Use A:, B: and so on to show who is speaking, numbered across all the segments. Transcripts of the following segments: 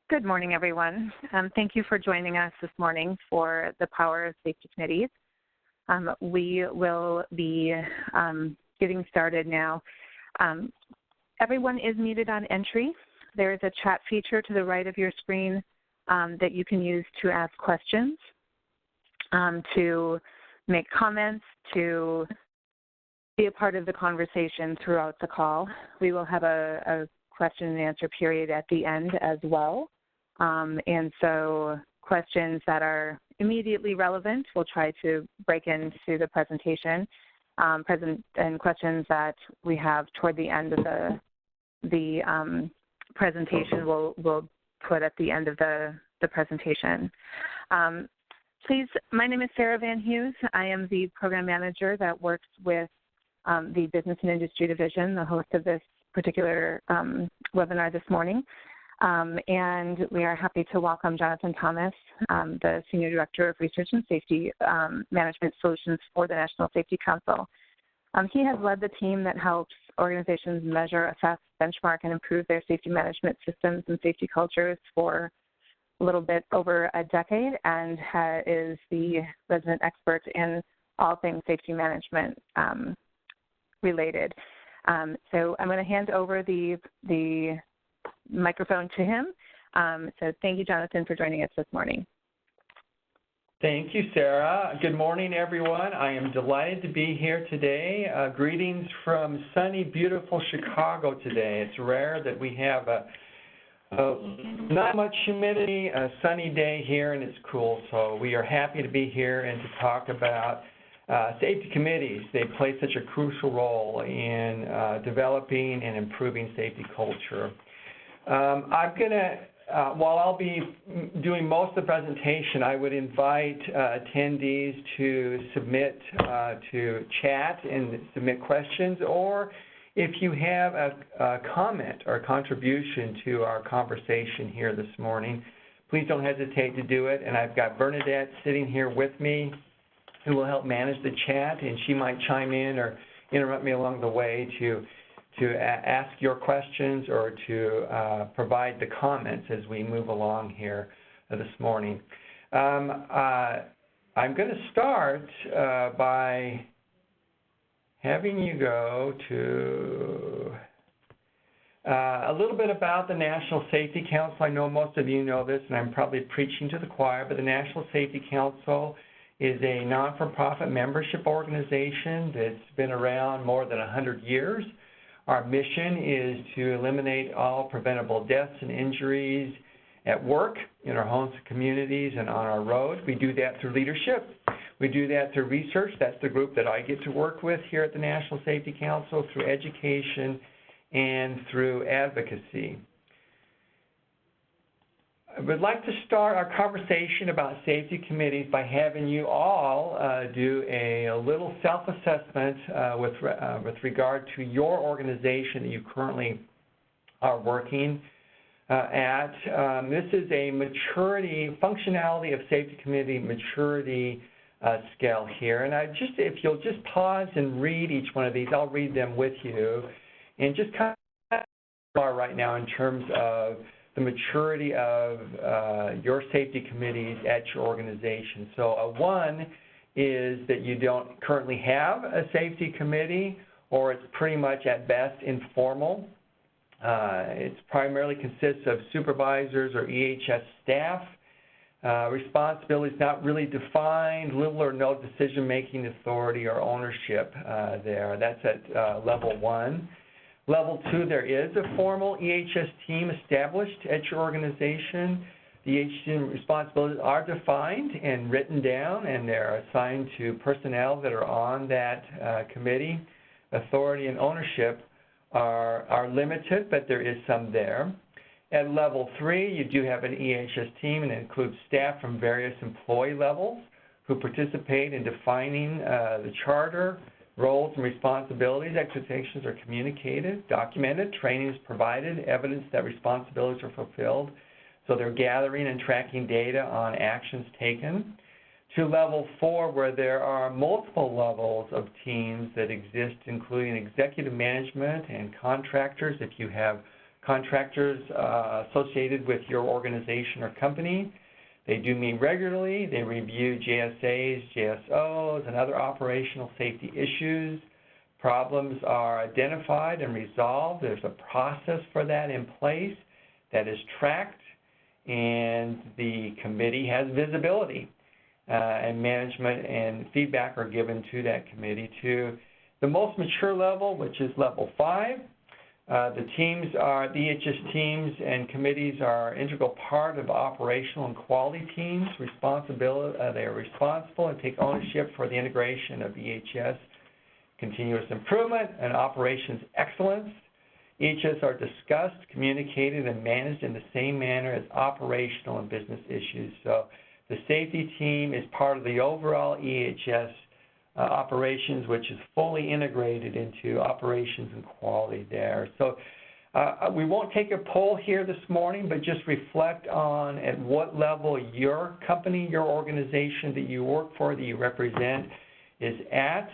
A: Good morning, everyone. Thank you for joining us this morning for the Power of Safety Committees. We will be getting started now. Everyone is muted on entry. There is a chat feature to the right of your screen that you can use to ask questions, to make comments, to be a part of the conversation throughout the call. We will have a question and answer period at the end as well. And so questions that are immediately relevant, we'll try to break into the presentation, and questions that we have toward the end of the presentation we'll put at the end of the presentation. Please, my name is Sarah Van Hughes. I am the program manager that works with the Business and Industry Division, the host of this particular webinar this morning. And we are happy to welcome Jonathan Thomas, the Senior Director of Research and Safety Management Solutions for the National Safety Council. He has led the team that helps organizations measure, assess, benchmark, and improve their safety management systems and safety cultures for a little bit over a decade, and is the resident expert in all things safety management related. So I'm going to hand over the microphone to him. So thank you, Jonathan, for joining us this morning.
B: Thank you, Sarah. Good morning, everyone. I am delighted to be here today. Greetings from sunny, beautiful Chicago today. It's rare that we have not much humidity, a sunny day here, and it's cool. So we are happy to be here and to talk about safety committees. They play such a crucial role in developing and improving safety culture. I'm going to, while I'll be doing most of the presentation, I would invite attendees to submit to chat and submit questions, or if you have a comment or a contribution to our conversation here this morning, please don't hesitate to do it. And I've got Bernadette sitting here with me who will help manage the chat, and she might chime in or interrupt me along the way to ask your questions or to provide the comments as we move along here this morning. I'm going to start by having you go to a little bit about the National Safety Council. I know most of you know this, and I'm probably preaching to the choir, but the National Safety Council is a non-for-profit membership organization that's been around more than 100 years. Our mission is to eliminate all preventable deaths and injuries at work, in our homes and communities, and on our roads. We do that through leadership. We do that through research. That's the group that I get to work with here at the National Safety Council, through education and through advocacy. I would like to start our conversation about safety committees by having you all do a little self-assessment with regard to your organization that you currently are working at. This is a maturity, functionality of safety committee maturity scale here. And if you'll just pause and read each one of these, I'll read them with you, and just kind of are right now in terms of the maturity of your safety committees at your organization. So a 1 is that you don't currently have a safety committee, or it's pretty much at best informal. It primarily consists of supervisors or EHS staff. Responsibility is not really defined, little or no decision-making authority or ownership there. That's at level 1. Level 2, there is a formal EHS team established at your organization. The EHS team responsibilities are defined and written down, and they're assigned to personnel that are on that committee. Authority and ownership are limited, but there is some there. At level 3, you do have an EHS team, and it includes staff from various employee levels who participate in defining the charter. Roles and responsibilities, expectations are communicated, documented, training is provided, evidence that responsibilities are fulfilled. So they're gathering and tracking data on actions taken. To level 4, where there are multiple levels of teams that exist, including executive management and contractors. If you have contractors associated with your organization or company. They do meet regularly. They review JSAs, JSOs, and other operational safety issues. Problems are identified and resolved. There's a process for that in place that is tracked, and the committee has visibility, and management and feedback are given to that committee. To the most mature level, which is level 5, the EHS teams and committees are an integral part of operational and quality teams. They are responsible and take ownership for the integration of EHS, continuous improvement, and operations excellence. EHS are discussed, communicated, and managed in the same manner as operational and business issues. So the safety team is part of the overall EHS operations, which is fully integrated into operations and quality there. So we won't take a poll here this morning, but just reflect on at what level your company, your organization that you work for, that you represent, is at.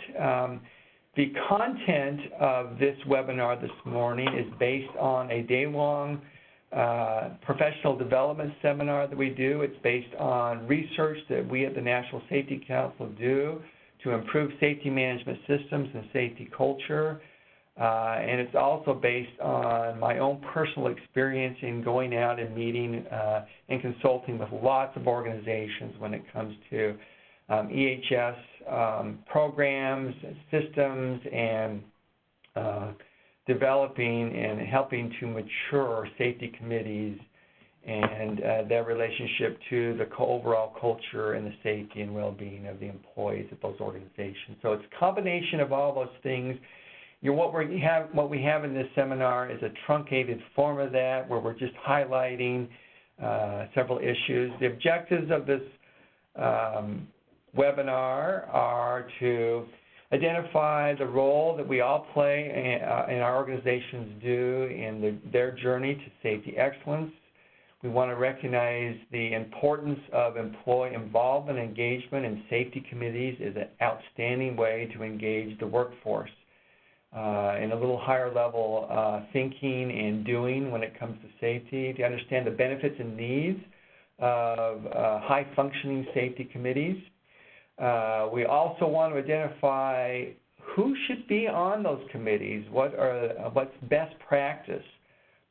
B: The content of this webinar this morning is based on a day-long professional development seminar that we do. It's based on research that we at the National Safety Council do to improve safety management systems and safety culture. And it's also based on my own personal experience in going out and meeting and consulting with lots of organizations when it comes to EHS programs, systems, and developing and helping to mature safety committees and their relationship to the overall culture and the safety and well-being of the employees at those organizations. So it's a combination of all those things. What we have in this seminar is a truncated form of that, where we're just highlighting several issues. The objectives of this webinar are to identify the role that we all play and our organizations do in their journey to safety excellence. We want to recognize the importance of employee involvement and engagement in safety committees is an outstanding way to engage the workforce in a little higher level thinking and doing when it comes to safety, to understand the benefits and needs of high-functioning safety committees. We also want to identify who should be on those committees, what's best practice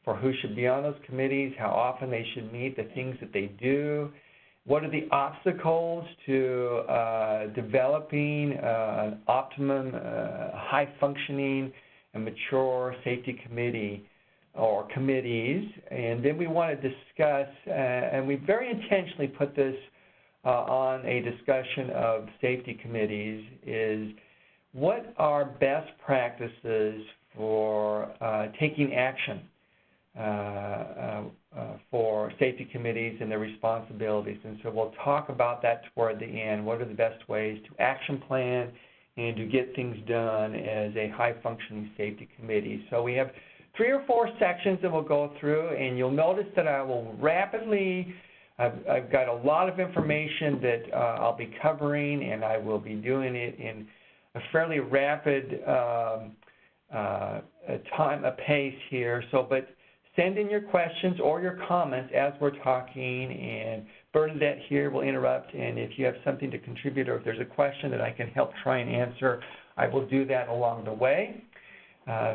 B: for who should be on those committees, how often they should meet, the things that they do, what are the obstacles to developing an optimum, high-functioning and mature safety committee or committees. And then we want to discuss, and we very intentionally put this on a discussion of safety committees, is what are best practices for taking action for safety committees and their responsibilities. And so we'll talk about that toward the end. What are the best ways to action plan and to get things done as a high-functioning safety committee? So we have 3 or 4 sections that we'll go through, and you'll notice that I will rapidly, I've got a lot of information that I'll be covering, and I will be doing it in a fairly rapid pace here. But send in your questions or your comments as we're talking, and Bernadette here will interrupt, and if you have something to contribute or if there's a question that I can help try and answer, I will do that along the way.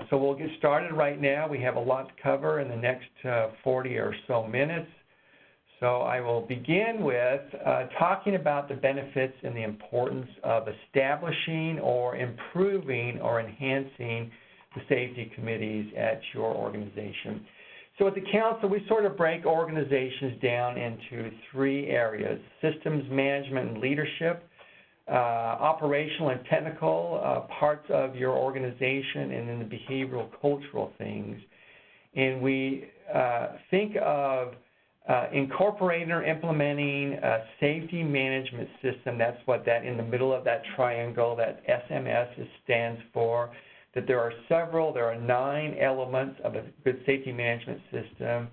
B: So we'll get started right now. We have a lot to cover in the next 40 or so minutes. So I will begin with talking about the benefits and the importance of establishing or improving or enhancing the safety committees at your organization. So at the Council, we sort of break organizations down into 3 areas: systems management and leadership, operational and technical parts of your organization, and then the behavioral, cultural things. And we think of incorporating or implementing a safety management system. That's what that in the middle of that triangle, that SMS stands for. That there are 9 elements of a good safety management system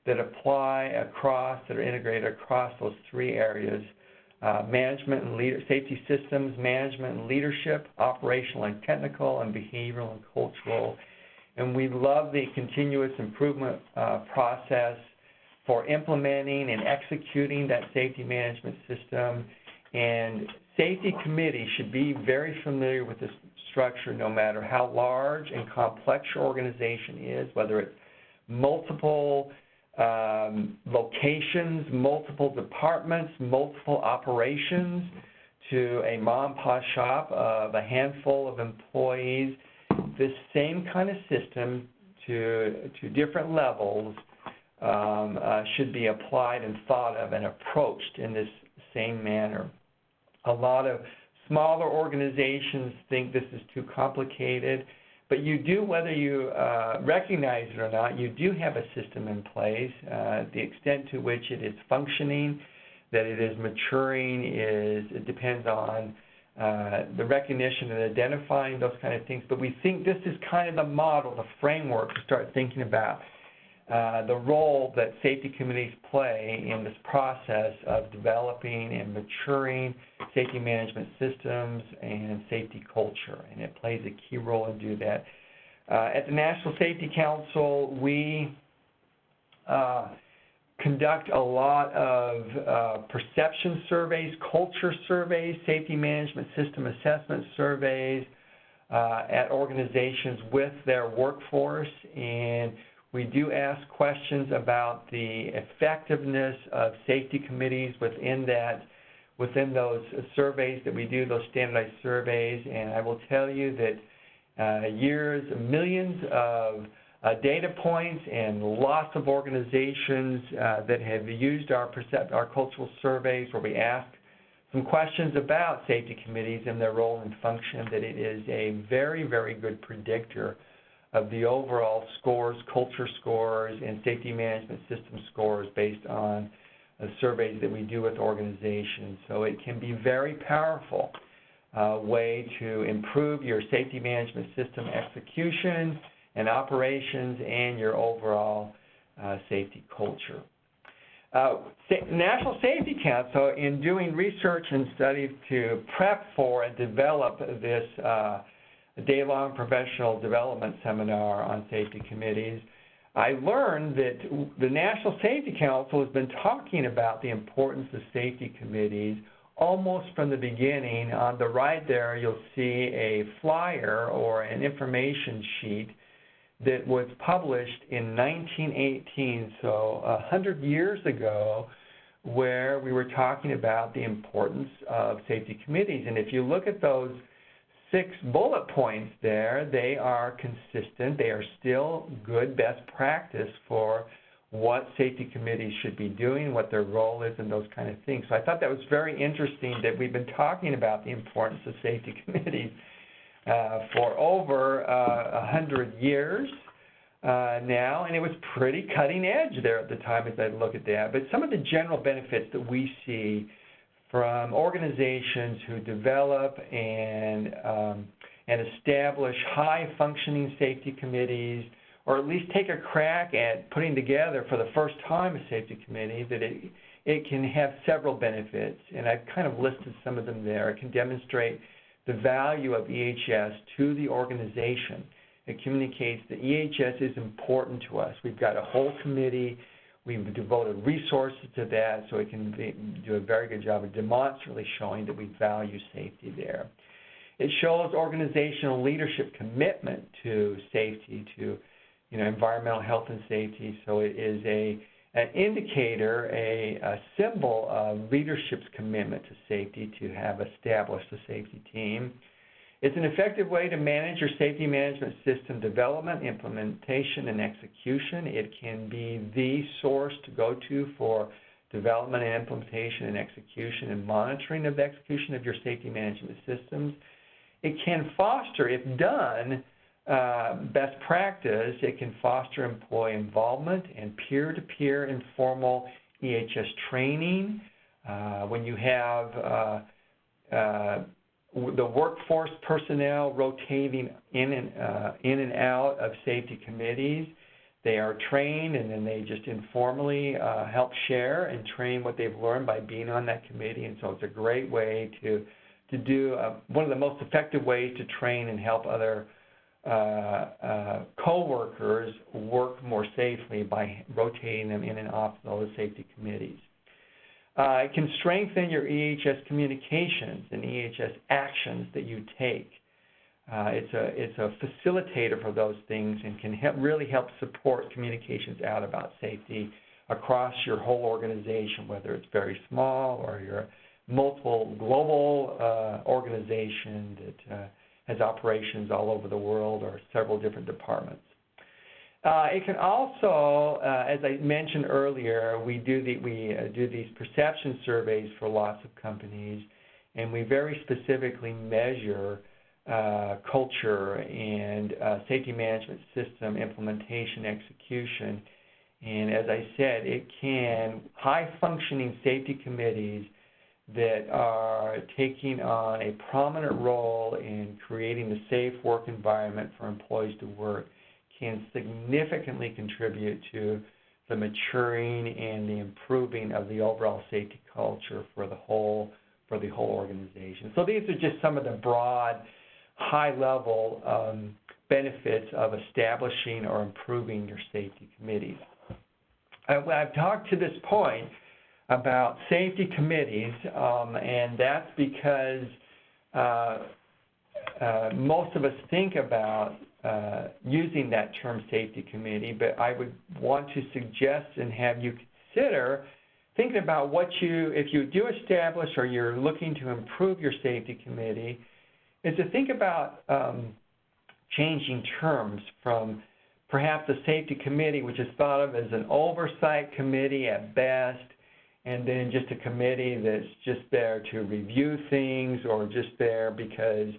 B: that apply across, that are integrated across those 3 areas: management and safety systems, management and leadership, operational and technical, and behavioral and cultural. and we love the continuous improvement process for implementing and executing that safety management system. And safety committees should be very familiar with this structure no matter how large and complex your organization is, whether it's multiple locations, multiple departments, multiple operations, to a mom and pop shop of a handful of employees. This same kind of system to different levels should be applied and thought of and approached in this same manner. A lot of smaller organizations think this is too complicated, but you do, whether you recognize it or not, you do have a system in place. The extent to which it is functioning, that it is maturing, it depends on the recognition and identifying those kind of things. But we think this is kind of the model, the framework to start thinking about the role that safety committees play in this process of developing and maturing safety management systems and safety culture, and it plays a key role in doing that. At the National Safety Council, we conduct a lot of perception surveys, culture surveys, safety management system assessment surveys at organizations with their workforce, and we do ask questions about the effectiveness of safety committees within those surveys that we do, those standardized surveys. And I will tell you that millions of data points and lots of organizations that have used our cultural surveys, where we ask some questions about safety committees and their role and function, that it is a very, very good predictor of the overall scores, culture scores, and safety management system scores based on surveys that we do with organizations. So it can be very powerful way to improve your safety management system execution and operations and your overall safety culture. National Safety Council, in doing research and studies to prep for and develop this day-long professional development seminar on safety committees, I learned that the National Safety Council has been talking about the importance of safety committees almost from the beginning. On the right there, you'll see a flyer or an information sheet that was published in 1918, so 100 years ago, where we were talking about the importance of safety committees. And if you look at those 6 bullet points there, they are consistent. They are still good best practice for what safety committees should be doing, what their role is, and those kind of things. So I thought that was very interesting that we've been talking about the importance of safety committees for over 100 years now, and it was pretty cutting edge there at the time as I look at that. But some of the general benefits that we see from organizations who develop and establish high-functioning safety committees, or at least take a crack at putting together for the first time a safety committee, that it can have several benefits, and I've kind of listed some of them there. It can demonstrate the value of EHS to the organization. It communicates that EHS is important to us. We've got a whole committee. We've devoted resources to that, so it can do a very good job of demonstrably showing that we value safety there. It shows organizational leadership commitment to safety, to environmental health and safety. So it is an indicator, a symbol of leadership's commitment to safety, to have established a safety team. It's an effective way to manage your safety management system development, implementation, and execution. It can be the source to go to for development and implementation and execution and monitoring of the execution of your safety management systems. It can foster, if done, best practice. It can foster employee involvement and peer-to-peer informal EHS training. When you have the workforce personnel rotating in and out of safety committees, they are trained, and then they just informally help share and train what they've learned by being on that committee. And so it's a great way to do one of the most effective ways to train and help other co-workers work more safely by rotating them in and off those safety committees. It can strengthen your EHS communications and EHS actions that you take. It's a facilitator for those things and can really help support communications out about safety across your whole organization, whether it's very small or you're a multiple global organization that has operations all over the world or several different departments. It can also, as I mentioned earlier, we do these perception surveys for lots of companies, and we very specifically measure culture and safety management system implementation execution. And as I said, high-functioning safety committees that are taking on a prominent role in creating a safe work environment for employees to work can significantly contribute to the maturing and the improving of the overall safety culture for the whole organization. So these are just some of the broad, high-level benefits of establishing or improving your safety committees. I've talked to this point about safety committees, and that's because most of us think about using that term safety committee, but I would want to suggest and have you consider thinking about if you do establish or you're looking to improve your safety committee, is to think about changing terms from perhaps a safety committee, which is thought of as an oversight committee at best, and then just a committee that's just there to review things or just there because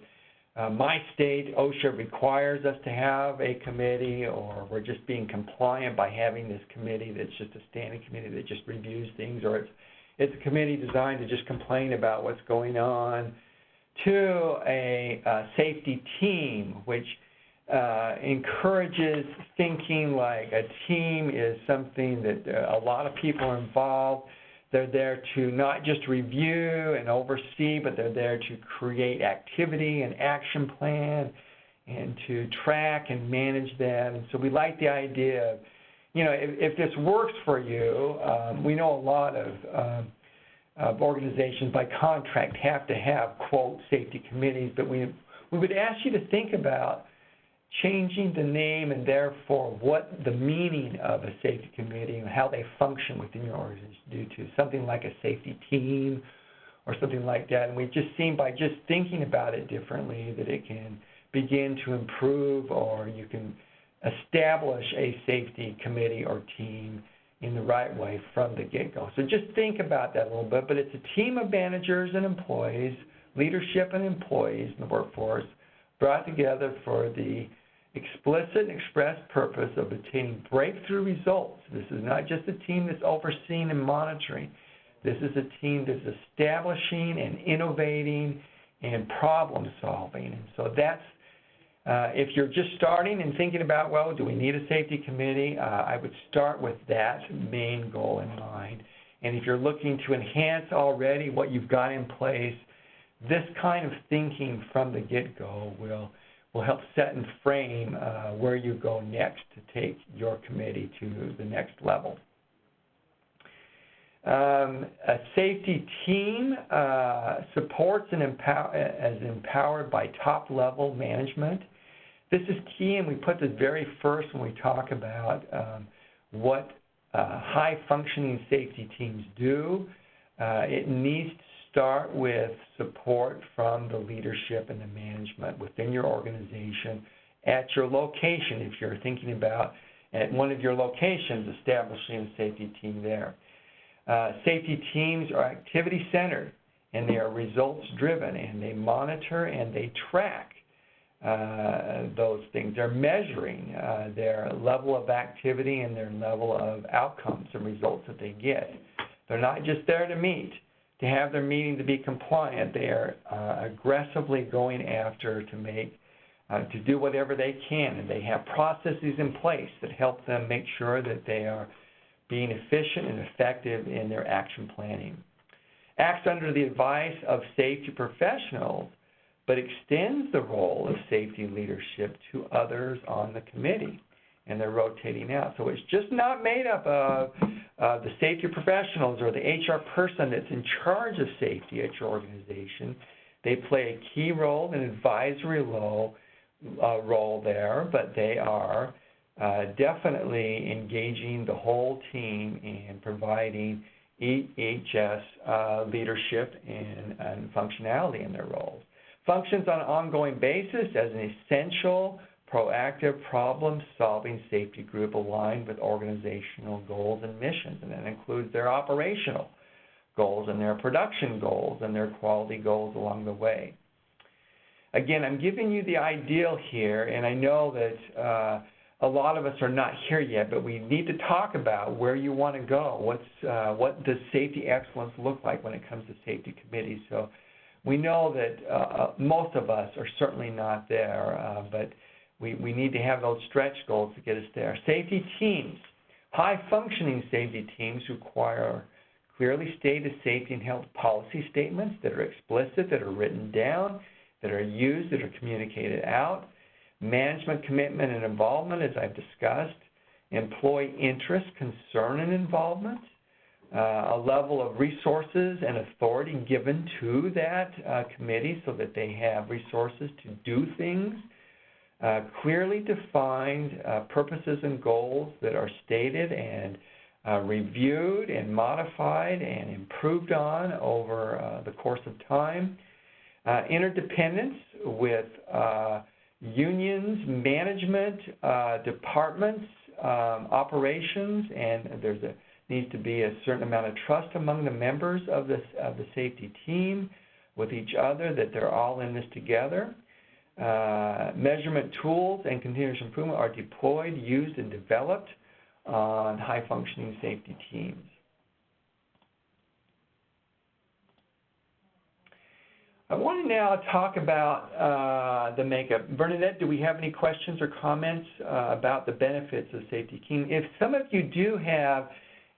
B: my state, OSHA, requires us to have a committee, or we're just being compliant by having this committee that's just a standing committee that just reviews things, or it's a committee designed to just complain about what's going on, to a safety team, which encourages thinking like a team is something that a lot of people are involved. They're there to not just review and oversee, but they're there to create activity and action plan and to track and manage them. And so we like the idea of, if this works for you, we know a lot of organizations by contract have to have, quote, safety committees, but we would ask you to think about changing the name and therefore what the meaning of a safety committee and how they function within your organization due to something like a safety team or something like that. And we've just seen by just thinking about it differently that it can begin to improve, or you can establish a safety committee or team in the right way from the get-go. So just think about that a little bit, but it's a team of managers and employees, leadership and employees in the workforce brought together for the explicit and express purpose of obtaining breakthrough results. This is not just a team that's overseeing and monitoring. This is a team that's establishing and innovating and problem solving. And so that's, if you're just starting and thinking about, well, do we need a safety committee, I would start with that main goal in mind. And if you're looking to enhance already what you've got in place, this kind of thinking from the get-go will help set and frame where you go next to take your committee to the next level. A safety team supports and is empowered by top-level management. This is key, and we put this very first when we talk about what high-functioning safety teams do. It needs to start with support from the leadership and the management within your organization at your location, if you're thinking about at one of your locations establishing a safety team there. Safety teams are activity-centered, and they are results-driven, and they monitor and they track those things. They're measuring their level of activity and their level of outcomes and results that they get. They're not just there to meet, to have their meeting to be compliant. They are aggressively going after to do whatever they can, and they have processes in place that help them make sure that they are being efficient and effective in their action planning. Acts under the advice of safety professionals but extends the role of safety leadership to others on the committee, and they're rotating out. So it's just not made up of the safety professionals or the HR person that's in charge of safety at your organization. They play a key role, an advisory role there, but they are definitely engaging the whole team and providing EHS leadership and functionality in their roles. Functions on an ongoing basis as an essential, proactive, problem-solving safety group aligned with organizational goals and missions, and that includes their operational goals and their production goals and their quality goals along the way. Again, I'm giving you the ideal here, and I know that a lot of us are not here yet, but we need to talk about where you want to go. What does safety excellence look like when it comes to safety committees? So we know that most of us are certainly not there, but we need to have those stretch goals to get us there. Safety teams, high-functioning safety teams require clearly stated safety and health policy statements that are explicit, that are written down, that are used, that are communicated out. Management commitment and involvement, as I've discussed. Employee interest, concern, and involvement. A level of resources and authority given to that committee so that they have resources to do things. Clearly defined purposes and goals that are stated and reviewed and modified and improved on over the course of time. Interdependence with unions, management, departments, operations, and needs to be a certain amount of trust among the members of the safety team with each other, that they're all in this together. Measurement tools and continuous improvement are deployed, used, and developed on high-functioning safety teams. I want to now talk about the makeup. Bernadette, do we have any questions or comments about the benefits of safety team? If some of you do have,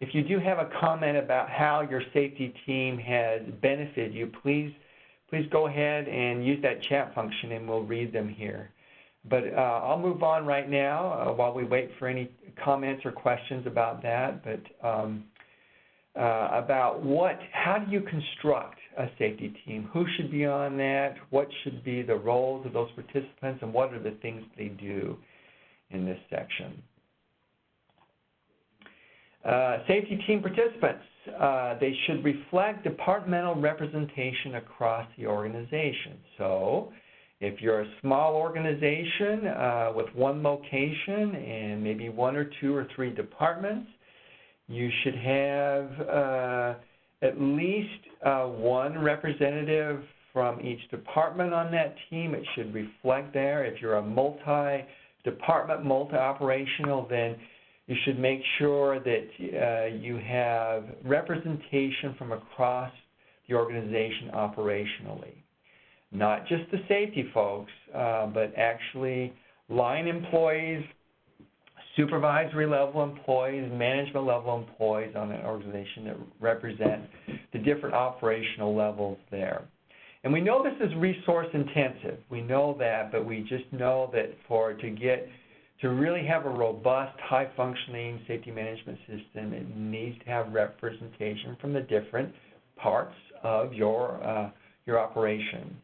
B: if you do have a comment about how your safety team has benefited you, please go ahead and use that chat function and we'll read them here. But I'll move on right now while we wait for any comments or questions about that. But about how do you construct a safety team? Who should be on that? What should be the roles of those participants? And what are the things they do in this section? Safety team participants, they should reflect departmental representation across the organization. So if you're a small organization with one location and maybe 1 or 2 or 3 departments, you should have at least one representative from each department on that team. It should reflect there. If you're a multi-department, multi-operational, then you should make sure that you have representation from across the organization operationally. Not just the safety folks, but actually line employees, supervisory level employees, management level employees on an organization that represent the different operational levels there. And we know this is resource intensive. We know that, but we just know that to really have a robust, high functioning safety management system, it needs to have representation from the different parts of your operation.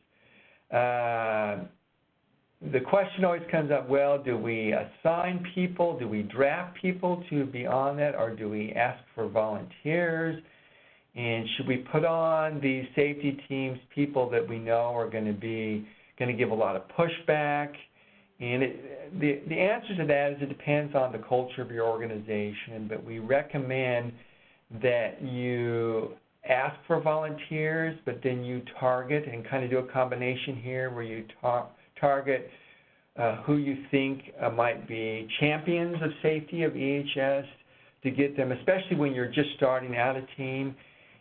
B: The question always comes up, well, do we assign people, do we draft people to be on that, or do we ask for volunteers? And should we put on these safety teams people that we know are going to give a lot of pushback? And the answer to that is it depends on the culture of your organization, but we recommend that you ask for volunteers, but then you target and kind of do a combination here where you target who you think might be champions of safety of EHS to get them, especially when you're just starting out a team.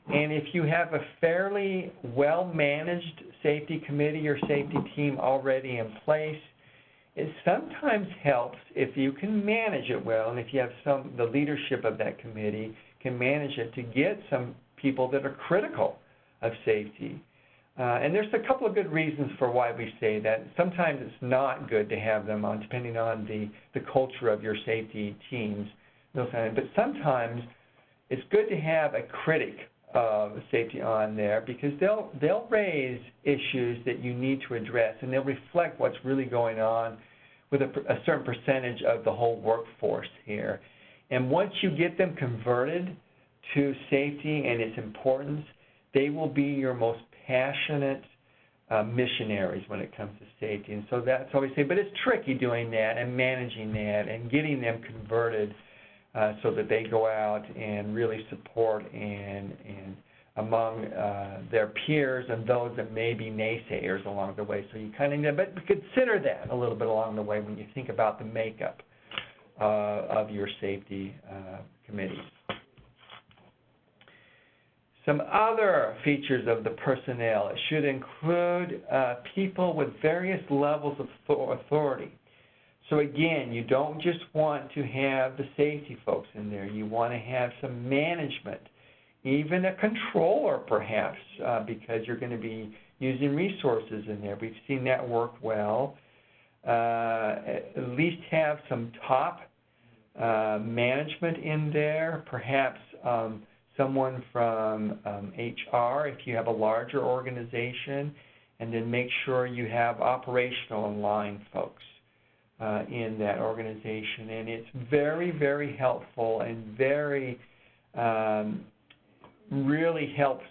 B: And if you have a fairly well-managed safety committee or safety team already in place, it sometimes helps if you can manage it well, and if you have the leadership of that committee can manage it, to get some people that are critical of safety And there's a couple of good reasons for why we say that. Sometimes it's not good to have them on, depending on the culture of your safety teams. But sometimes it's good to have a critic of safety on there, because they'll raise issues that you need to address, and they'll reflect what's really going on with a certain percentage of the whole workforce here. And once you get them converted to safety and its importance, they will be your most passionate missionaries when it comes to safety. And so that's how we say, but it's tricky doing that and managing that and getting them converted so that they go out and really support and among their peers and those that may be naysayers along the way. So you kind of, but consider that a little bit along the way when you think about the makeup of your safety committees. Some other features of the personnel. It should include people with various levels of authority. So again, you don't just want to have the safety folks in there. You want to have some management, even a controller perhaps, because you're going to be using resources in there. We've seen that work well. At least have some top management in there, perhaps someone from HR if you have a larger organization, and then make sure you have operational and line folks in that organization. And it's very, very helpful and very really helps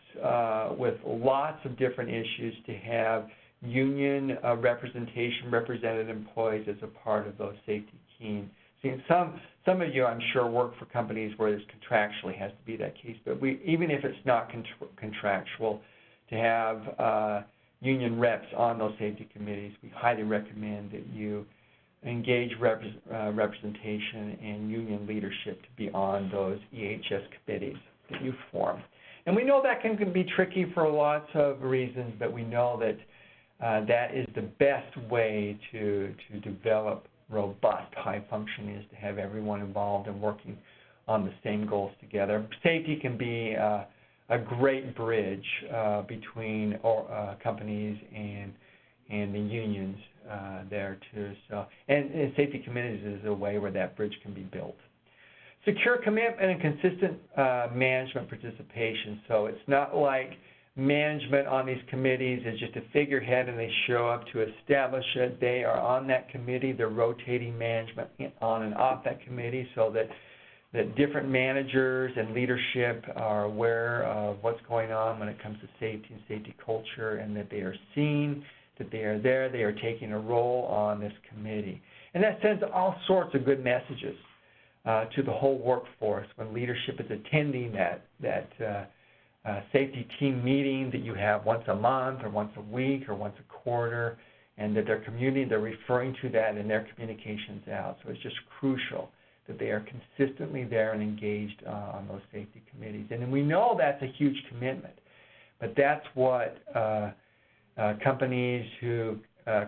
B: with lots of different issues to have union representation, represented employees as a part of those safety teams. See, some of you, I'm sure, work for companies where this contractually has to be that case, but even if it's not contractual, to have union reps on those safety committees, we highly recommend that you engage representation and union leadership to be on those EHS committees that you form. And we know that can be tricky for lots of reasons, but we know that that is the best way to develop robust high functioning, is to have everyone involved and working on the same goals together. Safety can be a great bridge between companies and the unions there too. So, and safety committees is a way where that bridge can be built. Secure commitment and consistent management participation. So it's not like management on these committees is just a figurehead and they show up to establish it. They are on that committee. They're rotating management on and off that committee so that different managers and leadership are aware of what's going on when it comes to safety and safety culture, and that they are seen, that they are there, they are taking a role on this committee. And that sends all sorts of good messages to the whole workforce when leadership is attending that safety team meeting that you have once a month or once a week or once a quarter, and that their community, they're referring to that in their communications out. So it's just crucial that they are consistently there and engaged on those safety committees. And we know that's a huge commitment, but that's what companies who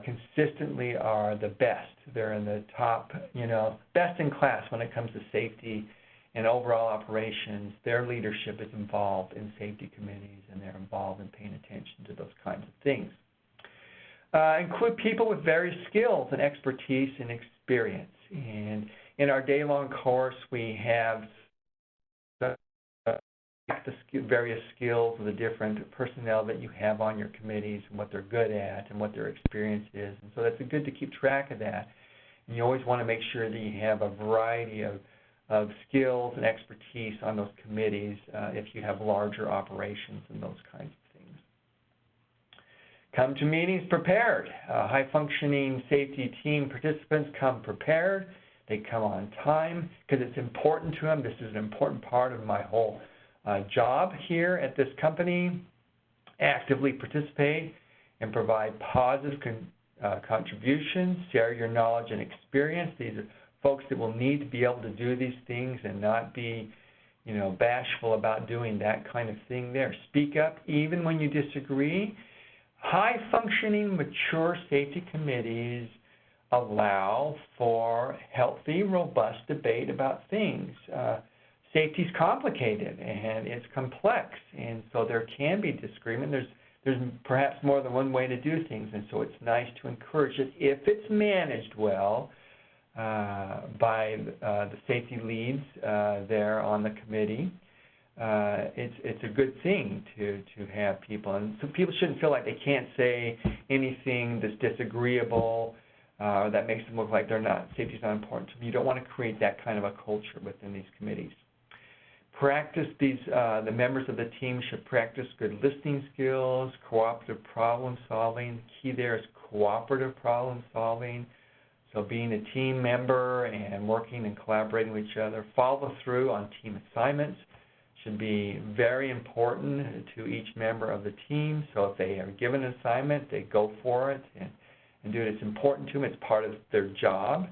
B: consistently are the best. They're in the top, best in class when it comes to safety and overall operations. Their leadership is involved in safety committees, and they're involved in paying attention to those kinds of things. Include people with various skills and expertise and experience. And in our day-long course, we have the various skills of the different personnel that you have on your committees and what they're good at and what their experience is. And so that's good to keep track of that. And you always want to make sure that you have a variety of skills and expertise on those committees if you have larger operations and those kinds of things. Come to meetings prepared. High-functioning safety team participants come prepared. They come on time because it's important to them. This is an important part of my whole job here at this company. Actively participate and provide positive contributions. Share your knowledge and experience. These are folks that will need to be able to do these things and not be, bashful about doing that kind of thing there. Speak up even when you disagree. High-functioning, mature safety committees allow for healthy, robust debate about things. Safety is complicated and it's complex, and so there can be disagreement. there's perhaps more than one way to do things, and so it's nice to encourage it if it's managed well by the safety leads there on the committee. It's a good thing to have people, and so people shouldn't feel like they can't say anything that's disagreeable or that makes them look like safety's not important to them. You don't want to create that kind of a culture within these committees. Practice the members of the team should practice good listening skills, cooperative problem solving. The key there is cooperative problem solving. So being a team member and working and collaborating with each other. Follow through on team assignments should be very important to each member of the team. So if they are given an assignment, they go for it and do it. It's important to them. It's part of their job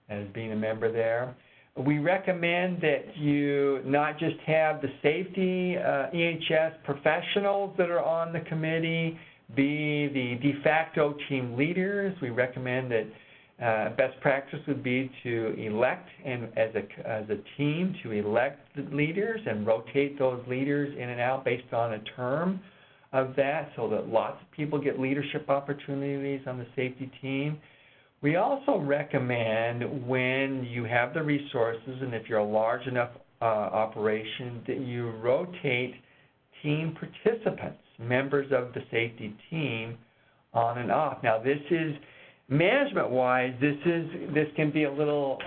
B: as being a member there. We recommend that you not just have the safety EHS professionals that are on the committee be the de facto team leaders. We recommend that best practice would be to elect, and as a team, to elect the leaders and rotate those leaders in and out based on a term of that, so that lots of people get leadership opportunities on the safety team. We also recommend, when you have the resources and if you're a large enough operation, that you rotate team participants, members of the safety team, on and off. Now, this is management-wise, this can be a little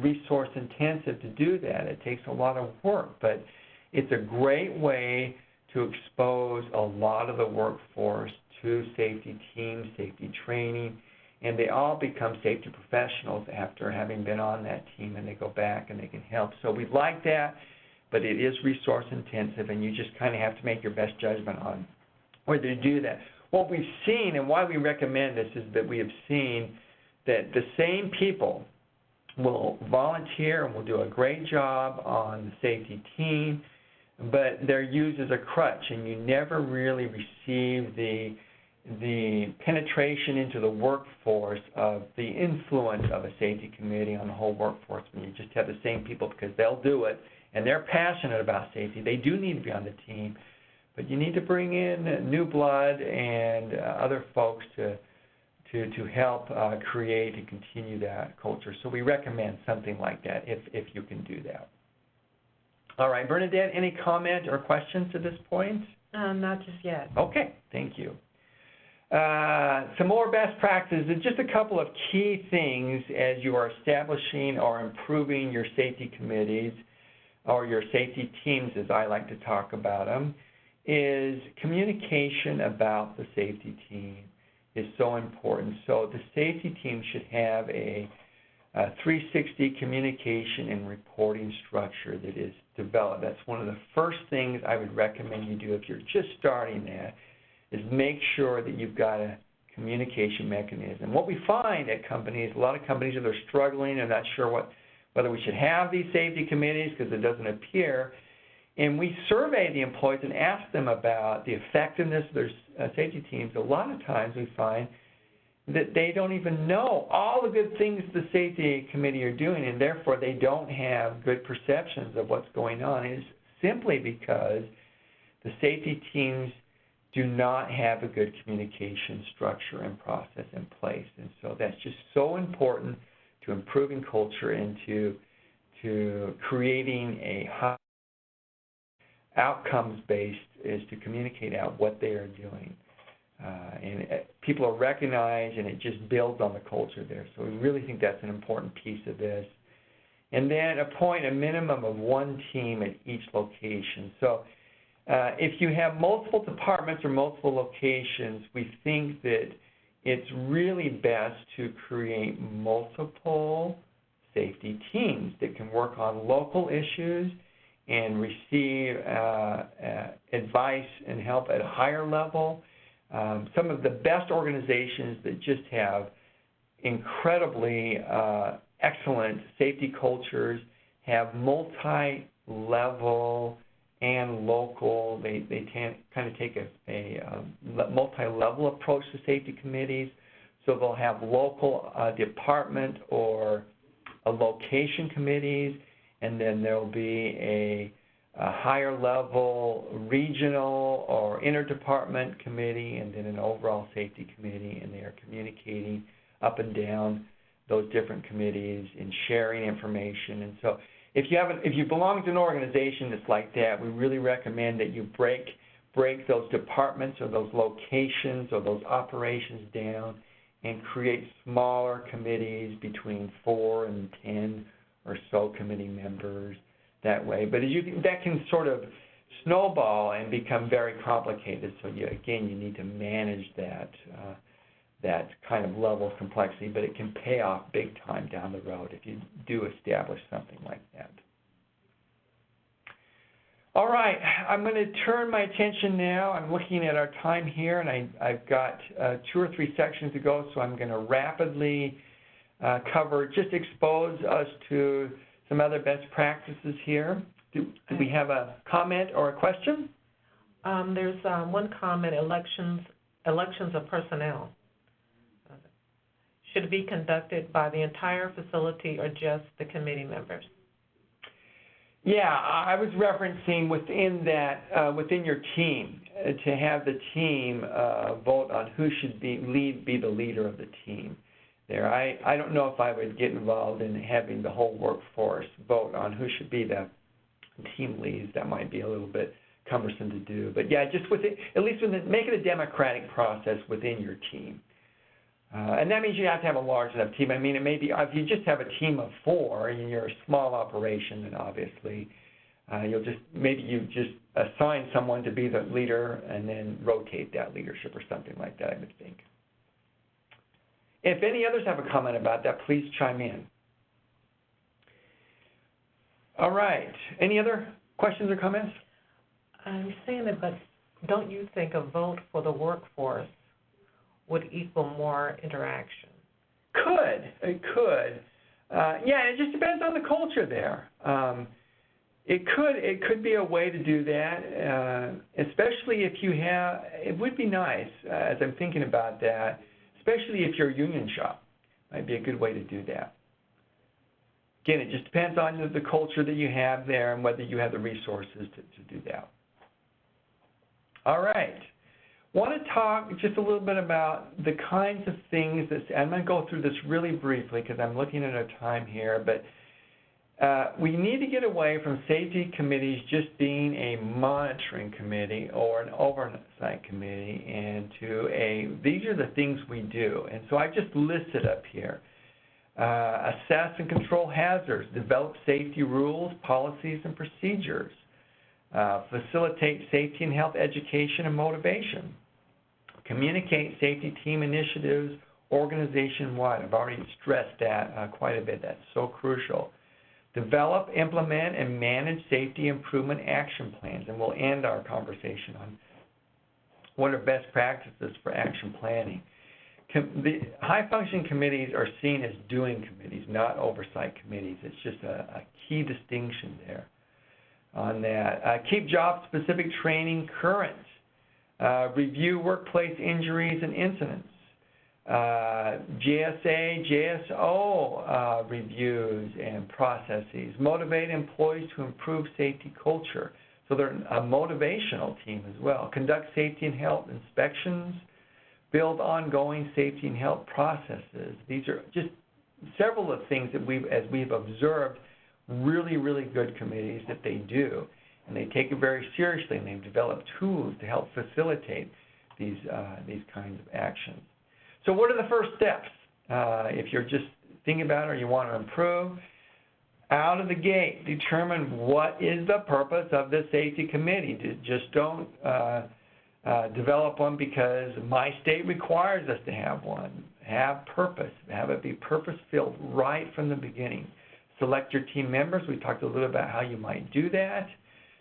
B: resource-intensive to do that. It takes a lot of work, but it's a great way to expose a lot of the workforce to safety teams, safety training, and they all become safety professionals after having been on that team, and they go back and they can help. So we like that, but it is resource-intensive, and you just kind of have to make your best judgment on whether to do that. What we've seen, and why we recommend this, is that we have seen that the same people will volunteer and will do a great job on the safety team, but they're used as a crutch, and you never really receive the penetration into the workforce of the influence of a safety committee on the whole workforce. When you just have the same people because they'll do it, and they're passionate about safety. They do need to be on the team, but you need to bring in new blood and other folks to help create and continue that culture. So we recommend something like that if you can do that. All right, Bernadette, any comment or questions at this point?
C: Not just yet.
B: Okay, thank you. Some more best practices, and just a couple of key things as you are establishing or improving your safety committees or your safety teams, as I like to talk about them, is communication about the safety team is so important. So the safety team should have a 360 communication and reporting structure that is developed. That's one of the first things I would recommend you do if you're just starting that, is make sure that you've got a communication mechanism. What we find at companies, a lot of companies that are struggling and not sure whether we should have these safety committees because it doesn't appear, and we survey the employees and ask them about the effectiveness of their safety teams. A lot of times we find that they don't even know all the good things the safety committee are doing, and therefore they don't have good perceptions of what's going on. It's simply because the safety teams do not have a good communication structure and process in place. And so that's just so important to improving culture and to creating a high outcomes-based, is to communicate out what they are doing. And people are recognized, and it just builds on the culture there. So we really think that's an important piece of this. And then appoint a minimum of one team at each location. So if you have multiple departments or multiple locations, we think that it's really best to create multiple safety teams that can work on local issues and receive advice and help at a higher level. Some of the best organizations that just have incredibly excellent safety cultures have multi-level and local. They kind of take a multi-level approach to safety committees. So they'll have local department or a location committees, and then there'll be a a higher level regional or interdepartment committee, and then an overall safety committee, and they are communicating up and down those different committees and sharing information. And so if you belong to an organization that's like that, we really recommend that you break those departments or those locations or those operations down and create smaller committees between 4 and 10 or so committee members that way. But that can sort of snowball and become very complicated. So again, you need to manage that kind of level of complexity, but it can pay off big time down the road if you do establish something like that. All right, I'm going to turn my attention now. I'm looking at our time here, and I've got 2 or 3 sections to go, so I'm going to rapidly just expose us to some other best practices here. Do we have a comment or a question?
C: There's one comment, elections of personnel. Should it be conducted by the entire facility or just the committee members?
B: Yeah, I was referencing within your team, to have the team vote on who should be the leader of the team. There, I don't know if I would get involved in having the whole workforce vote on who should be the team leads. That might be a little bit cumbersome to do. But yeah, just make it a democratic process within your team. And that means you have to have a large enough team. I mean, it may be, if you just have a team of 4 and you're a small operation, then obviously you just assign someone to be the leader and then rotate that leadership or something like that, I would think. If any others have a comment about that, please chime in. All right. Any other questions or comments?
C: I'm saying it, but don't you think a vote for the workforce would equal more interaction?
B: It could. Yeah, it just depends on the culture there. It could be a way to do that, especially if you have, it would be nice, as I'm thinking about that, especially if you're a union shop. Might be a good way to do that. Again, it just depends on the culture that you have there and whether you have the resources to do that. All right. Want to talk just a little bit about the kinds of things I'm going to go through this really briefly because I'm looking at our time here, but we need to get away from safety committees just being a monitoring committee or an oversight committee and these are the things we do. And so I just listed up here. Assess and control hazards, develop safety rules, policies, and procedures, facilitate safety and health education and motivation, communicate safety team initiatives organization-wide. I've already stressed that quite a bit. That's so crucial. Develop, implement, and manage safety improvement action plans. And we'll end our conversation on what are best practices for action planning. The high-functioning committees are seen as doing committees, not oversight committees. It's just a key distinction there on that. Keep job-specific training current. Review workplace injuries and incidents. GSA, JSO reviews and processes. Motivate employees to improve safety culture. So they're a motivational team as well. Conduct safety and health inspections. Build ongoing safety and health processes. These are just several of the things that we've observed, really, really good committees that they do. And they take it very seriously, and they've developed tools to help facilitate these kinds of actions. So what are the first steps? If you're just thinking about it or you want to improve, out of the gate, determine what is the purpose of the safety committee. Just don't develop one because my state requires us to have one. Have purpose. Have it be purpose-filled right from the beginning. Select your team members. We talked a little about how you might do that.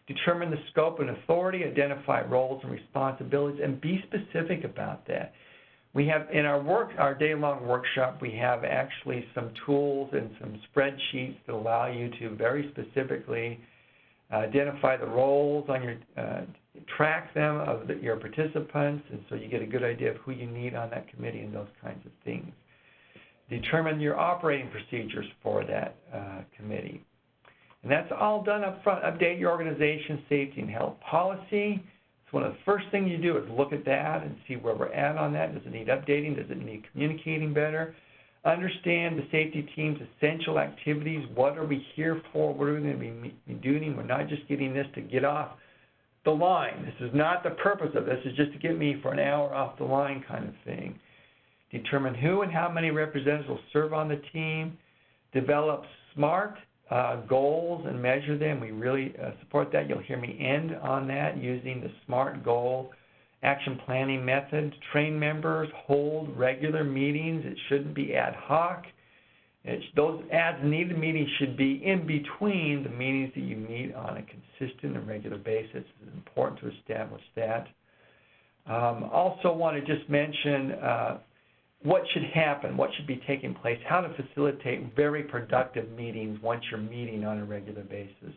B: Determine the scope and authority, identify roles and responsibilities, and be specific about that. We have in our day-long workshop, we have actually some tools and some spreadsheets that allow you to very specifically identify the roles on your, track them of your participants, and so you get a good idea of who you need on that committee and those kinds of things. Determine your operating procedures for that committee. And that's all done up front. Update your organization's safety and health policy. So one of the first things you do is look at that and see where we're at on that. Does it need updating? Does it need communicating better? Understand the safety team's essential activities. What are we here for? What are we going to be doing? We're not just getting this to get off the line. This is not the purpose of this. It's just to get me for an hour off the line kind of thing. Determine who and how many representatives will serve on the team. Develop SMART goals and measure them. We really support that. You'll hear me end on that using the SMART goal action planning method. Train members, hold regular meetings. It shouldn't be ad hoc. Those as-needed meetings should be in between the meetings that you meet on a consistent and regular basis. It's important to establish that. Also want to just mention what should happen, what should be taking place, how to facilitate very productive meetings once you're meeting on a regular basis.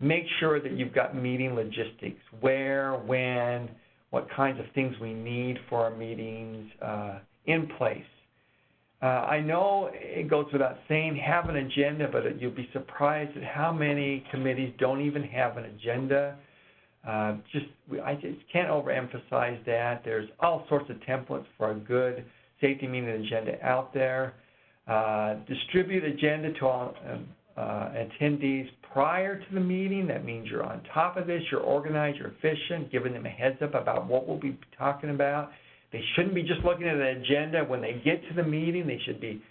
B: Make sure that you've got meeting logistics, where, when, what kinds of things we need for our meetings in place. I know it goes without saying, have an agenda, but you'll be surprised at how many committees don't even have an agenda. I just can't overemphasize that. There's all sorts of templates for a good safety meeting agenda out there. Distribute agenda to all attendees prior to the meeting. That means you're on top of this, you're organized, you're efficient, giving them a heads up about what we'll be talking about. They shouldn't be just looking at an agenda. When they get to the meeting, they should be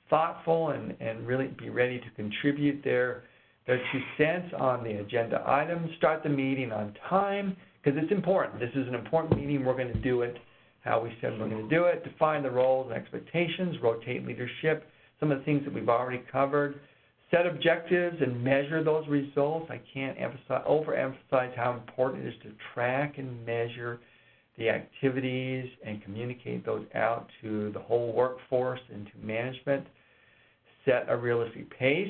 B: thoughtful and really be ready to contribute their 2 cents on the agenda items. Start the meeting on time, because it's important. This is an important meeting. We're going to do it how we said we're going to do it. Define the roles and expectations. Rotate leadership. Some of the things that we've already covered. Set objectives and measure those results. I can't overemphasize how important it is to track and measure the activities and communicate those out to the whole workforce and to management. Set a realistic pace.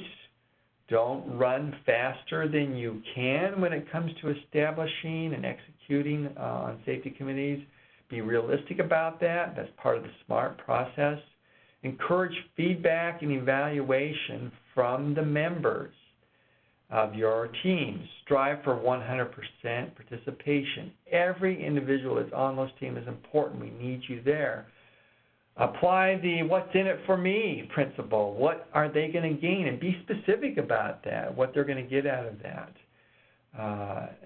B: Don't run faster than you can when it comes to establishing and executing on safety committees. Be realistic about that. That's part of the SMART process. Encourage feedback and evaluation from the members of your teams. Strive for 100% participation. Every individual that's on those teams is important. We need you there. Apply the what's in it for me principle. What are they going to gain? And be specific about that, what they're going to get out of that.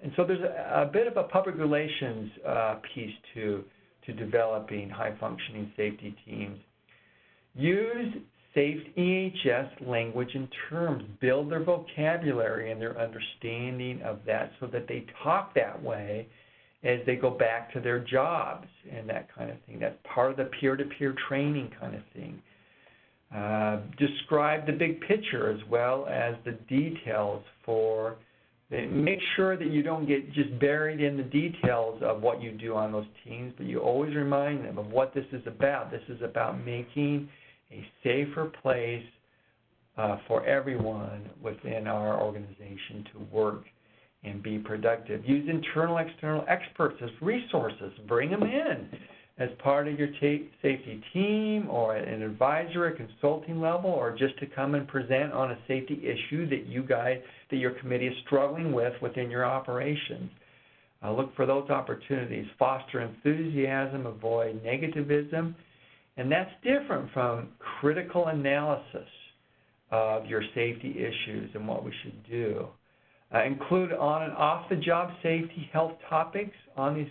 B: And so there's a bit of a public relations piece to developing high-functioning safety teams. Use safe EHS language and terms. Build their vocabulary and their understanding of that so that they talk that way as they go back to their jobs and that kind of thing. That's part of the peer-to-peer training kind of thing. Describe the big picture as well as the details for make sure that you don't get just buried in the details of what you do on those teams, but you always remind them of what this is about. This is about making a safer place for everyone within our organization to work and be productive. Use internal, external experts as resources. Bring them in as part of your safety team or at an advisory or consulting level, or just to come and present on a safety issue that your committee is struggling with within your operations. Look for those opportunities. Foster enthusiasm, avoid negativism, and that's different from critical analysis of your safety issues and what we should do. Include on and off the job safety health topics on these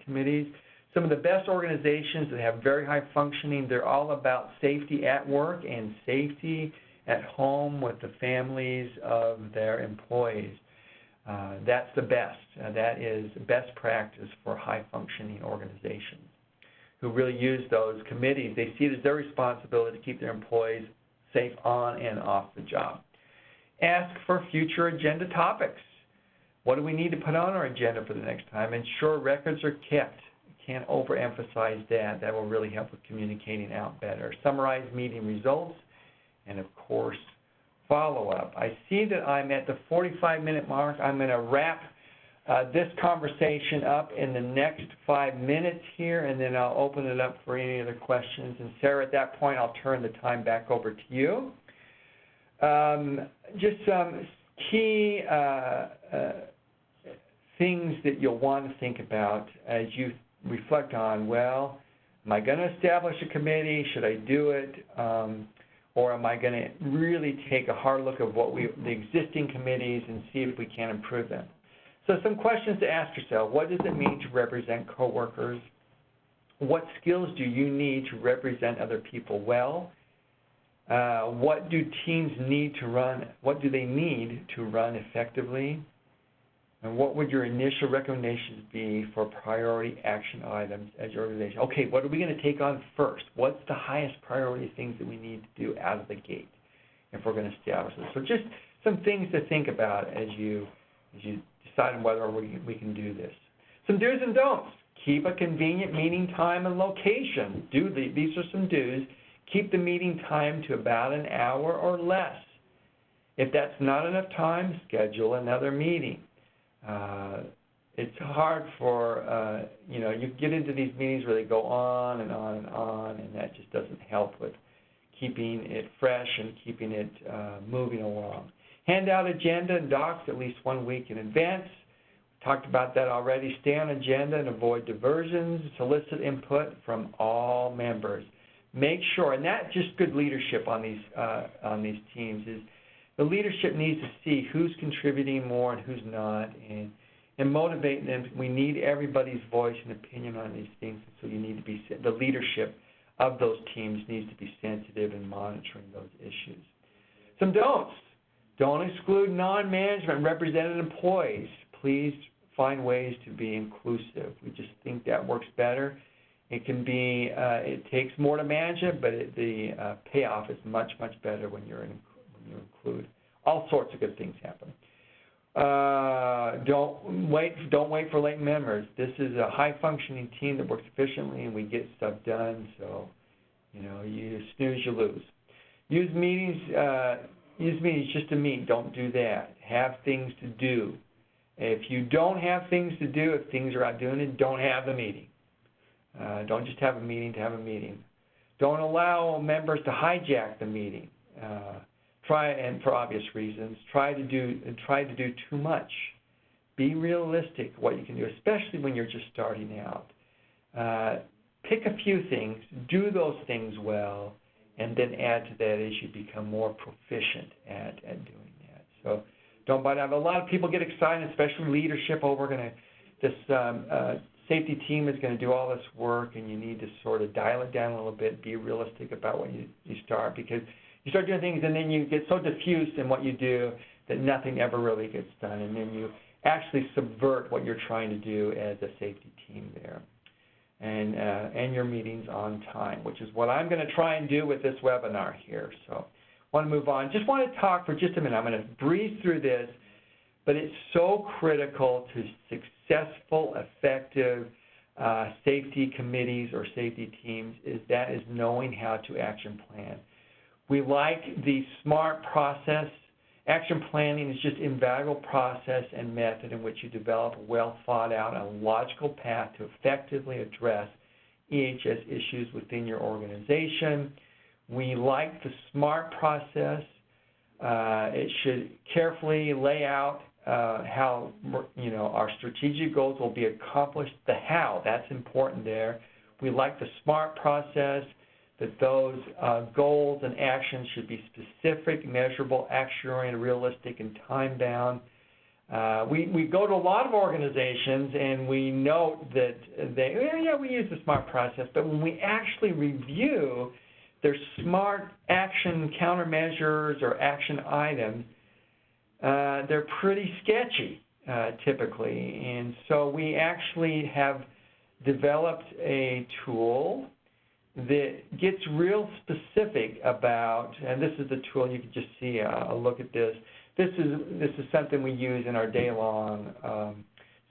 B: committees. Some of the best organizations that have very high functioning, they're all about safety at work and safety at home with the families of their employees. That's the best. That is best practice for high functioning organizations who really use those committees. They see it as their responsibility to keep their employees safe on and off the job. Ask for future agenda topics. What do we need to put on our agenda for the next time? Ensure records are kept. Can't overemphasize that. That will really help with communicating out better. Summarize meeting results, and of course, follow up. I see that I'm at the 45-minute mark. I'm going to wrap this conversation up in the next 5 minutes here, and then I'll open it up for any other questions. And Sarah, at that point, I'll turn the time back over to you. Just some key things that you'll want to think about as you reflect on, well, am I going to establish a committee? Should I do it? Or am I going to really take a hard look at the existing committees and see if we can improve them? So some questions to ask yourself. What does it mean to represent coworkers? What skills do you need to represent other people well? What do teams need to run? What do they need to run effectively? And what would your initial recommendations be for priority action items as your organization? Okay, what are we going to take on first? What's the highest priority things that we need to do out of the gate if we're going to establish this? So just some things to think about as you decide on whether we can do this. Some do's and don'ts. Keep a convenient meeting time and location. These are some do's. Keep the meeting time to about an hour or less. If that's not enough time, schedule another meeting. It's hard for, you get into these meetings where they go on and on and on, and that just doesn't help with keeping it fresh and keeping it moving along. Hand out agenda and docs at least 1 week in advance. We talked about that already. Stay on agenda and avoid diversions. Solicit input from all members. Make sure, and that's just good leadership on these teams, is the leadership needs to see who's contributing more and who's not, and motivate them. We need everybody's voice and opinion on these things, so you need to be, the leadership of those teams needs to be sensitive in monitoring those issues. Some don'ts. Don't exclude non-management represented employees. Please find ways to be inclusive. We just think that works better. It can be, it takes more to manage it, but the payoff is much, much better when you include. All sorts of good things happen. Don't wait for late members. This is a high-functioning team that works efficiently, and we get stuff done. So, you snooze, you lose. Use meetings just to meet. Don't do that. Have things to do. If you don't have things to do, if things are out doing it, don't have the meeting. Don't just have a meeting to have a meeting. Don't allow members to hijack the meeting. And for obvious reasons, try to do too much. Be realistic what you can do, especially when you're just starting out. Pick a few things, do those things well, and then add to that as you become more proficient at doing that. So don't bite out. A lot of people get excited, especially leadership. Oh, this safety team is going to do all this work, and you need to sort of dial it down a little bit, be realistic about when you start, because you start doing things and then you get so diffused in what you do that nothing ever really gets done, and then you actually subvert what you're trying to do as a safety team there. And your meetings on time, which is what I'm going to try and do with this webinar here. So I want to move on. Just want to talk for just a minute. I'm going to breeze through this, but it's so critical to successful, effective safety committees or safety teams is knowing how to action plan. We like the SMART process. Action planning is just invaluable process and method in which you develop a well thought out and logical path to effectively address EHS issues within your organization. We like the SMART process. It should carefully lay out how our strategic goals will be accomplished. The how, that's important there. We like the SMART process, that those goals and actions should be specific, measurable, action-oriented, realistic, and time-bound. We go to a lot of organizations and we note that we use the SMART process, but when we actually review their SMART action countermeasures or action items, they're pretty sketchy typically. And so we actually have developed a tool that gets real specific about, and this is the tool, you can just see a look at this. This is something we use in our day-long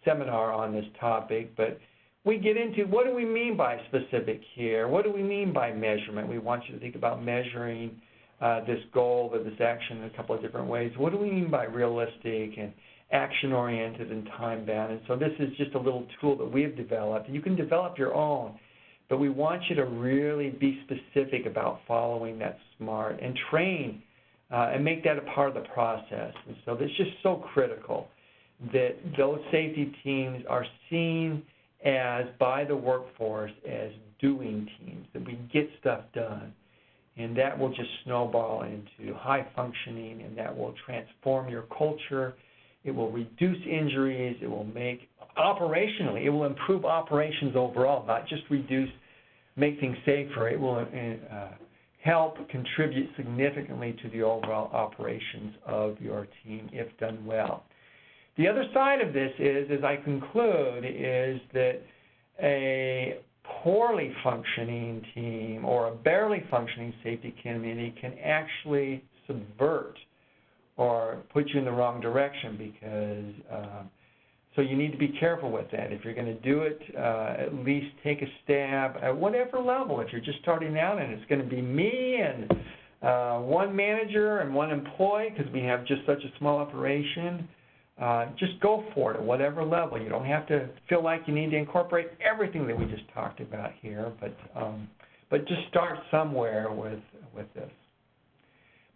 B: seminar on this topic, but we get into what do we mean by specific here? What do we mean by measurement? We want you to think about measuring this goal or this action in a couple of different ways. What do we mean by realistic and action-oriented and time-bound? And so this is just a little tool that we have developed. You can develop your own, but we want you to really be specific about following that SMART and train and make that a part of the process. And so it's just so critical that those safety teams are seen as, by the workforce, as doing teams, that we get stuff done. And that will just snowball into high functioning, and that will transform your culture. It will reduce injuries. It will make, operationally, it will improve operations overall, not just make things safer. It will help contribute significantly to the overall operations of your team if done well. The other side of this is, as I conclude, is that a poorly functioning team or a barely functioning safety committee can actually subvert or put you in the wrong direction, because so you need to be careful with that. If you're going to do it, at least take a stab at whatever level. If you're just starting out and it's going to be me and one manager and one employee, because we have just such a small operation, just go for it at whatever level. You don't have to feel like you need to incorporate everything that we just talked about here, but just start somewhere with this.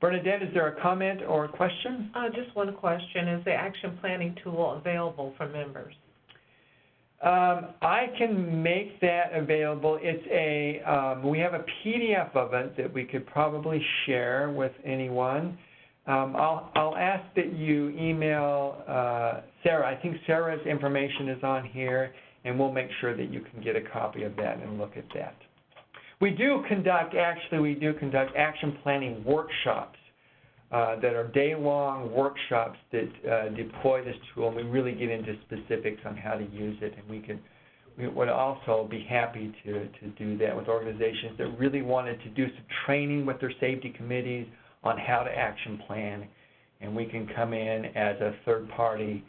B: Bernadette, is there a comment or a question?
C: Just one question. Is the action planning tool available for members?
B: I can make that available. It's we have a PDF of it that we could probably share with anyone. I'll ask that you email Sarah. I think Sarah's information is on here, and we'll make sure that you can get a copy of that and look at that. We do conduct action planning workshops that are day-long workshops that deploy this tool, and we really get into specifics on how to use it. And we would also be happy to do that with organizations that really wanted to do some training with their safety committees on how to action plan, and we can come in as a third-party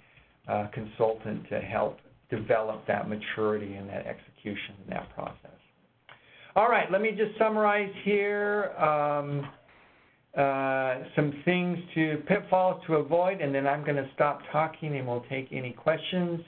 B: consultant to help develop that maturity and that execution in that process. All right, let me just summarize here some things pitfalls to avoid, and then I'm going to stop talking and we'll take any questions.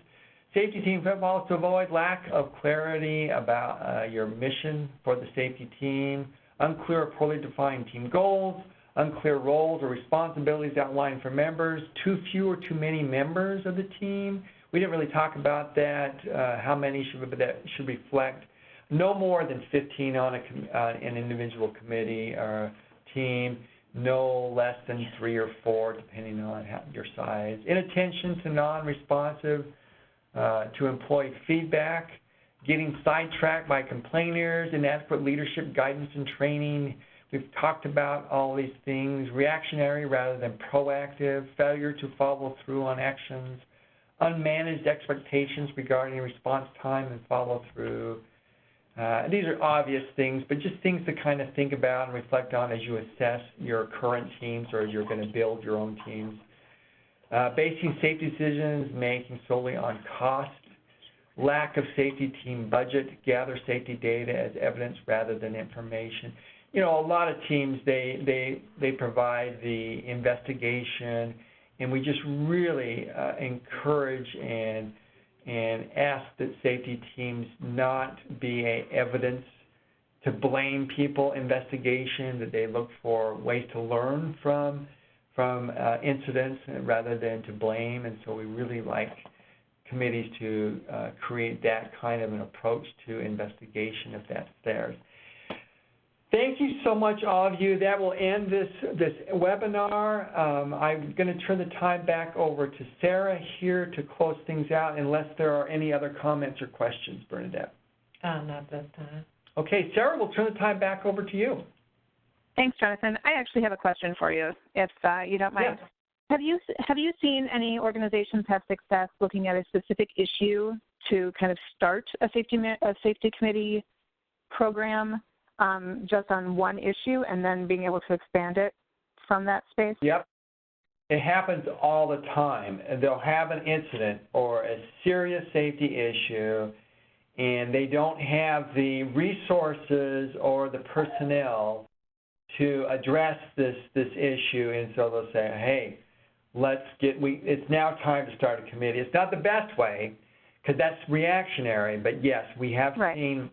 B: Safety team pitfalls to avoid: lack of clarity about your mission for the safety team, unclear or poorly defined team goals, unclear roles or responsibilities outlined for members, too few or too many members of the team. We didn't really talk about that, how many should reflect. No more than 15 on an individual committee or team, no less than 3 or 4 depending on your size. Inattention to non-responsive to employee feedback, getting sidetracked by complainers, inadequate leadership guidance and training. We've talked about all these things. Reactionary rather than proactive, failure to follow through on actions, unmanaged expectations regarding response time and follow through. These are obvious things, but just things to kind of think about and reflect on as you assess your current teams or as you're going to build your own teams. Basing safety decisions making solely on cost, lack of safety team budget, gather safety data as evidence rather than information. You know, a lot of teams, they provide the investigation, and we just really encourage and ask that safety teams not be a evidence to blame people investigation, that they look for ways to learn from incidents rather than to blame. And so we really like committees to create that kind of an approach to investigation if that's theirs. Thank you so much, all of you. That will end this webinar. I'm going to turn the time back over to Sarah here to close things out, unless there are any other comments or questions, Bernadette.
C: Not this time.
B: Okay, Sarah, we'll turn the time back over to you.
A: Thanks, Jonathan. I actually have a question for you, if you don't mind.
B: Yes.
A: Have you seen any organizations have success looking at a specific issue to kind of start a safety committee program just on one issue and then being able to expand it from that space?
B: Yep. It happens all the time. They'll have an incident or a serious safety issue, and they don't have the resources or the personnel to address this issue, and so they'll say, hey, it's now time to start a committee. It's not the best way, because that's reactionary, but yes, we have seen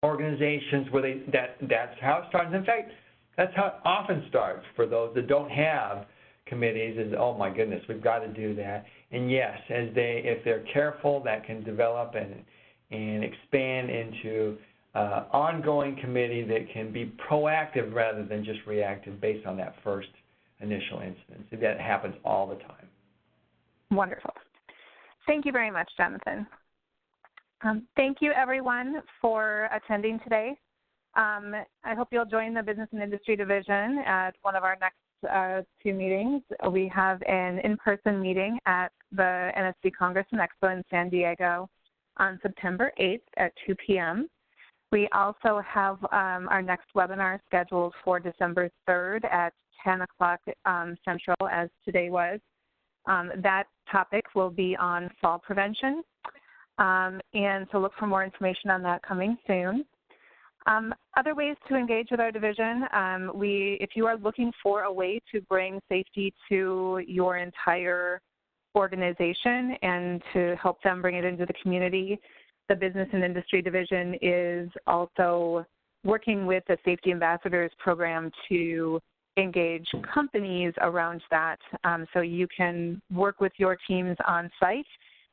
B: organizations where that's how it starts. In fact, That's how it often starts for those that don't have committees is, oh my goodness, we've got to do that. And yes, if they're careful, that can develop and expand into ongoing committee that can be proactive rather than just reactive based on that first initial incident. That happens all the time.
A: Wonderful. Thank you very much, Jonathan. Thank you, everyone, for attending today. I hope you'll join the Business and Industry Division at one of our next 2 meetings. We have an in-person meeting at the NSC Congress and Expo in San Diego on September 8th at 2 p.m. We also have our next webinar scheduled for December 3rd at 10 o'clock Central, as today was. That topic will be on fall prevention, and so look for more information on that coming soon. Other ways to engage with our division, if you are looking for a way to bring safety to your entire organization and to help them bring it into the community, the Business and Industry Division is also working with the Safety Ambassadors Program to engage companies around that, so you can work with your teams on site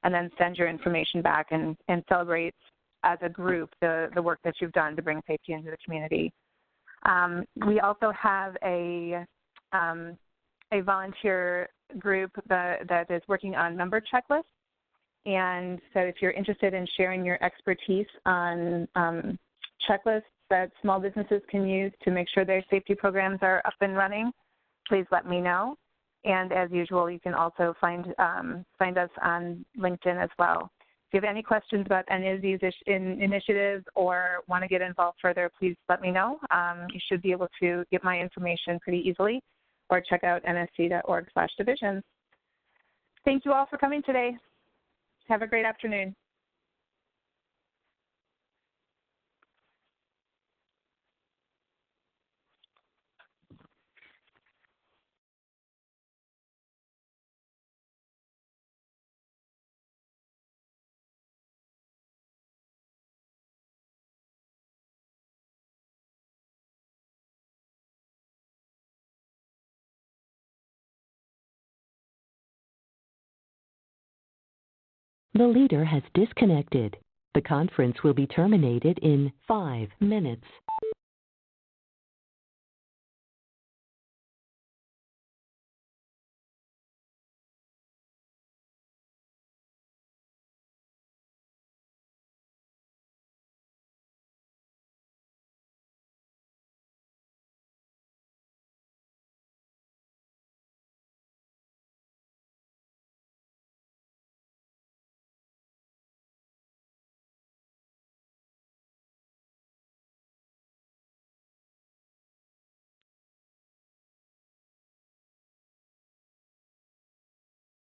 A: and then send your information back and celebrate as a group the work that you've done to bring safety into the community. We also have a volunteer group that is working on member checklists. And so if you're interested in sharing your expertise on checklists that small businesses can use to make sure their safety programs are up and running, please let me know. And as usual, you can also find us on LinkedIn as well. If you have any questions about any of these initiatives or want to get involved further, please let me know. You should be able to get my information pretty easily or check out nsc.org/divisions. Thank you all for coming today. Have a great afternoon.
D: The leader has disconnected. The conference will be terminated in 5 minutes.